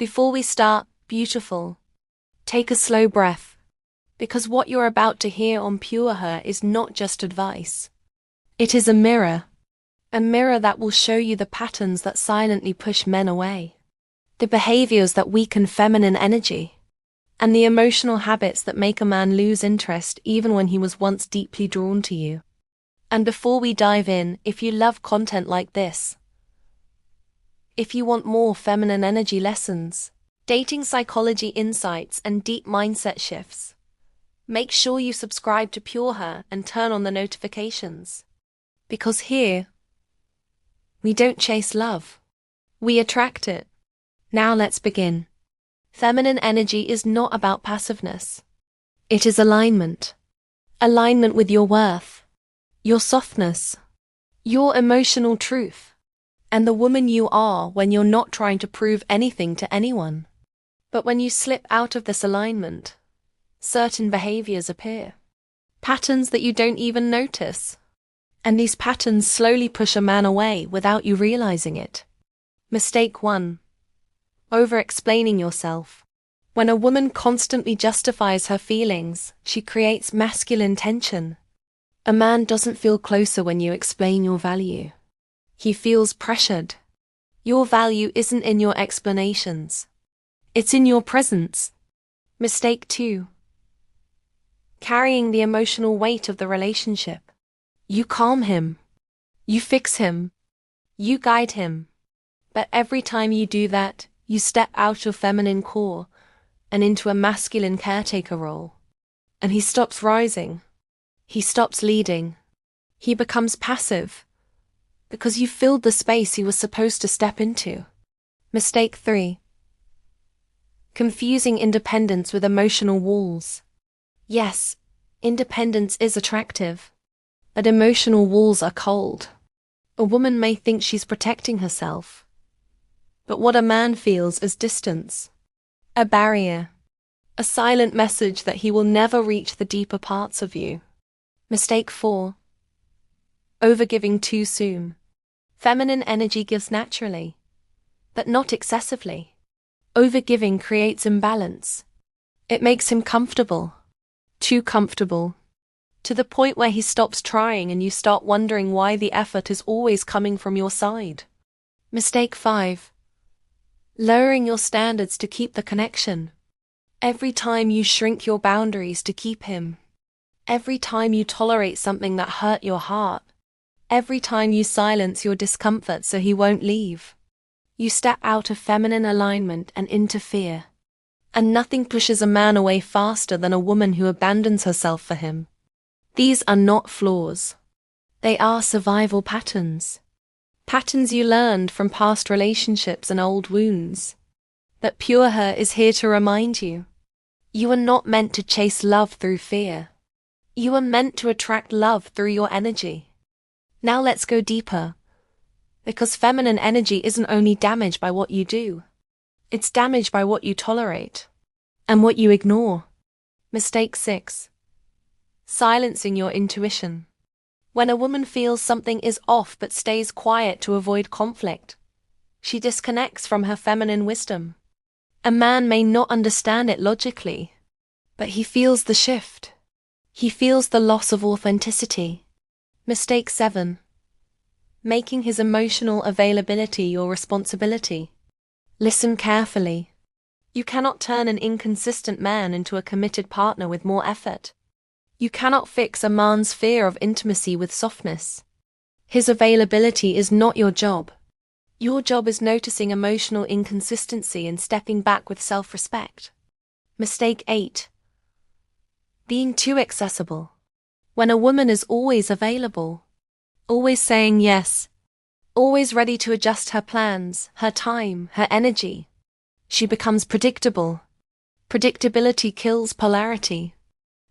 Before we start, beautiful, take a slow breath. Because what you're about to hear on PureHer is not just advice. It is a mirror that will show you the patterns that silently push men away, the behaviors that weaken feminine energy, and the emotional habits that make a man lose interest even when he was once deeply drawn to you. And before we dive in, if you love content like this, if you want more feminine energy lessons, dating psychology insights, and deep mindset shifts, make sure you subscribe to PureHer and turn on the notifications. Because here, we don't chase love, we attract it. Now let's begin. Feminine energy is not about passiveness. It is alignment. Alignment with your worth, your softness, your emotional truth, and the woman you are when you're not trying to prove anything to anyone. But when you slip out of this alignment, certain behaviors appear. Patterns that you don't even notice. And these patterns slowly push a man away without you realizing it. Mistake 1. Over-explaining yourself. When a woman constantly justifies her feelings, she creates masculine tension. A man doesn't feel closer when you explain your value. He feels pressured. Your value isn't in your explanations. It's in your presence. Mistake 2. Carrying the emotional weight of the relationship. You calm him. You fix him. You guide him. But every time you do that, you step out of feminine core and into a masculine caretaker role. And he stops rising. He stops leading. He becomes passive. Because you filled the space he was supposed to step into. Mistake 3. Confusing independence with emotional walls. Yes, independence is attractive. But emotional walls are cold. A woman may think she's protecting herself. But what a man feels is distance. A barrier. A silent message that he will never reach the deeper parts of you. Mistake 4. Overgiving too soon. Feminine energy gives naturally, but not excessively. Overgiving creates imbalance. It makes him comfortable. Too comfortable. To the point where he stops trying and you start wondering why the effort is always coming from your side. Mistake 5. Lowering your standards to keep the connection. Every time you shrink your boundaries to keep him. Every time you tolerate something that hurt your heart. Every time you silence your discomfort so he won't leave. You step out of feminine alignment and into fear. And nothing pushes a man away faster than a woman who abandons herself for him. These are not flaws. They are survival patterns. Patterns you learned from past relationships and old wounds. But PureHer is here to remind you. You are not meant to chase love through fear. You are meant to attract love through your energy. Now let's go deeper. Because feminine energy isn't only damaged by what you do. It's damaged by what you tolerate. And what you ignore. Mistake 6. Silencing your intuition. When a woman feels something is off but stays quiet to avoid conflict, she disconnects from her feminine wisdom. A man may not understand it logically, but he feels the shift. He feels the loss of authenticity. Mistake 7. Making his emotional availability your responsibility. Listen carefully. You cannot turn an inconsistent man into a committed partner with more effort. You cannot fix a man's fear of intimacy with softness. His availability is not your job. Your job is noticing emotional inconsistency and stepping back with self-respect. Mistake 8. Being too accessible. When a woman is always available, always saying yes, always ready to adjust her plans, her time, her energy, she becomes predictable. Predictability kills polarity.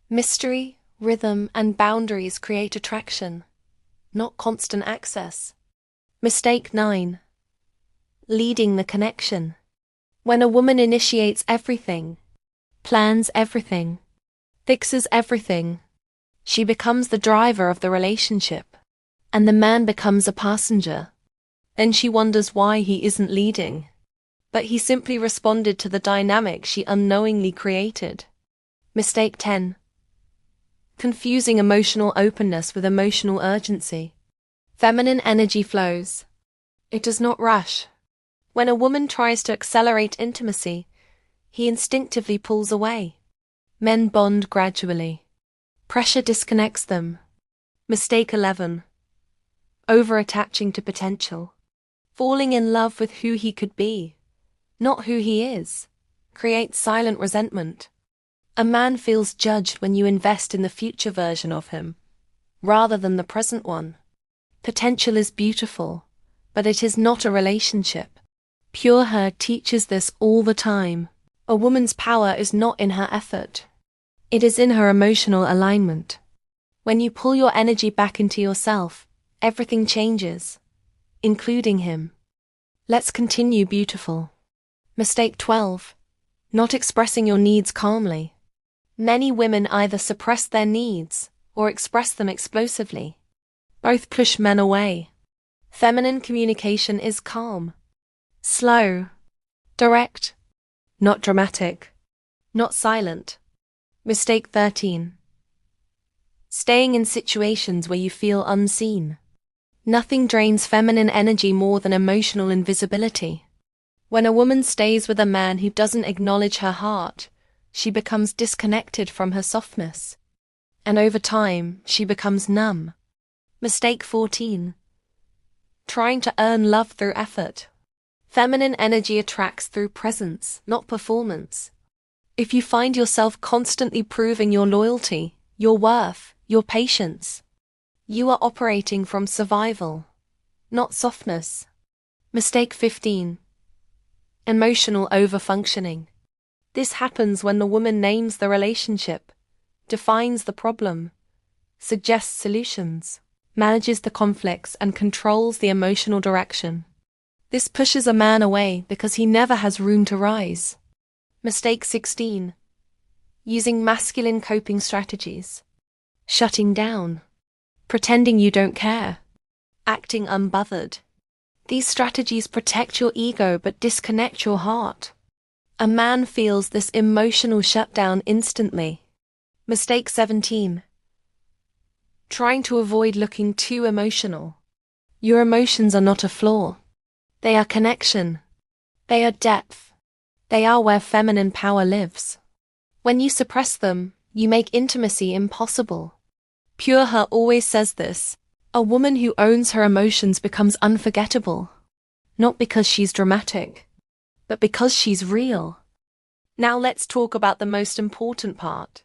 Mystery, rhythm, and boundaries create attraction, not constant access. Mistake 9. Leading the connection. When a woman initiates everything, plans everything, fixes everything, she becomes the driver of the relationship, and the man becomes a passenger. Then she wonders why he isn't leading. but he simply responded to the dynamic she unknowingly created. Mistake 10. Confusing emotional openness with emotional urgency. Feminine energy flows. It does not rush. When a woman tries to accelerate intimacy, he instinctively pulls away. Men bond gradually. Pressure disconnects them. Mistake 11. Over-attaching to potential. Falling in love with who he could be, not who he is, creates silent resentment. A man feels judged when you invest in the future version of him, rather than the present one. Potential is beautiful, but it is not a relationship. PureHer teaches this all the time. A woman's power is not in her effort. It is in her emotional alignment. When you pull your energy back into yourself, everything changes, including him. Let's continue beautiful. Mistake 12. Not expressing your needs calmly. Many women either suppress their needs or express them explosively. Both push men away. Feminine communication is calm, slow, direct, not dramatic, not silent. Mistake 13. Staying in situations where you feel unseen. Nothing drains feminine energy more than emotional invisibility. When a woman stays with a man who doesn't acknowledge her heart, she becomes disconnected from her softness. And over time, she becomes numb. Mistake 14. Trying to earn love through effort. Feminine energy attracts through presence, not performance. If you find yourself constantly proving your loyalty, your worth, your patience, you are operating from survival, not softness. Mistake 15. Emotional overfunctioning. This happens when the woman names the relationship, defines the problem, suggests solutions, manages the conflicts, and controls the emotional direction. This pushes a man away because he never has room to rise. Mistake 16. Using masculine coping strategies. Shutting down. Pretending you don't care. Acting unbothered. These strategies protect your ego but disconnect your heart. A man feels this emotional shutdown instantly. Mistake 17. Trying to avoid looking too emotional. Your emotions are not a flaw. They are connection. They are depth. They are where feminine power lives. When you suppress them, you make intimacy impossible. PureHer always says this. A woman who owns her emotions becomes unforgettable. Not because she's dramatic, but because she's real. Now let's talk about the most important part.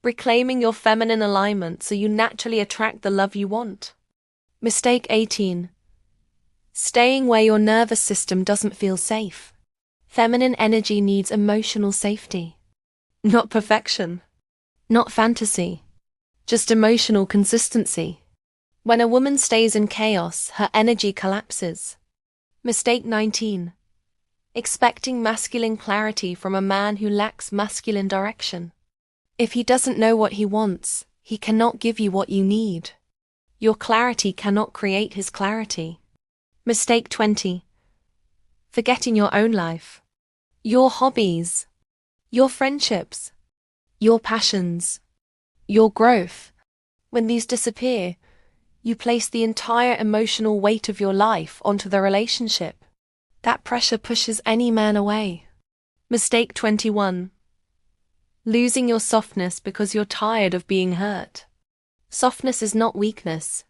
Reclaiming your feminine alignment so you naturally attract the love you want. Mistake 18. Staying where your nervous system doesn't feel safe. Feminine energy needs emotional safety. Not perfection. Not fantasy. Just emotional consistency. When a woman stays in chaos, her energy collapses. Mistake 19. Expecting masculine clarity from a man who lacks masculine direction. If he doesn't know what he wants, he cannot give you what you need. Your clarity cannot create his clarity. Mistake 20. Forgetting your own life. Your hobbies. Your friendships. Your passions. Your growth. When these disappear, you place the entire emotional weight of your life onto the relationship. That pressure pushes any man away. Mistake 21. Losing your softness because you're tired of being hurt. Softness is not weakness.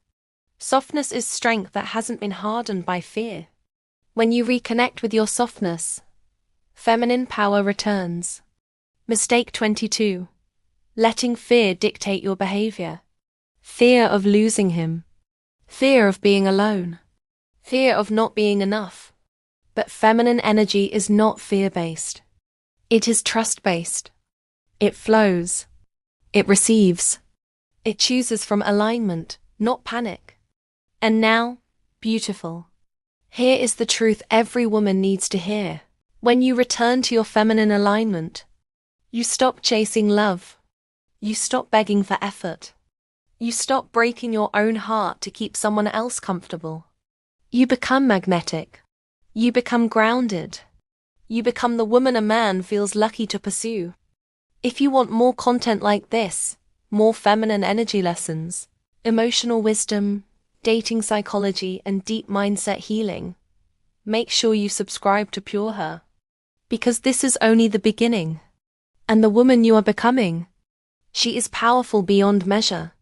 Softness is strength that hasn't been hardened by fear. When you reconnect with your softness, feminine power returns. Mistake 22. Letting fear dictate your behavior. Fear of losing him. Fear of being alone. Fear of not being enough. But feminine energy is not fear-based. It is trust-based. It flows. It receives. It chooses from alignment, not panic. And now, beautiful. Here is the truth every woman needs to hear. When you return to your feminine alignment, you stop chasing love. You stop begging for effort. You stop breaking your own heart to keep someone else comfortable. You become magnetic. You become grounded. You become the woman a man feels lucky to pursue. If you want more content like this, more feminine energy lessons, emotional wisdom, dating psychology, and deep mindset healing, make sure you subscribe to PureHer. Because this is only the beginning. And the woman you are becoming, she is powerful beyond measure.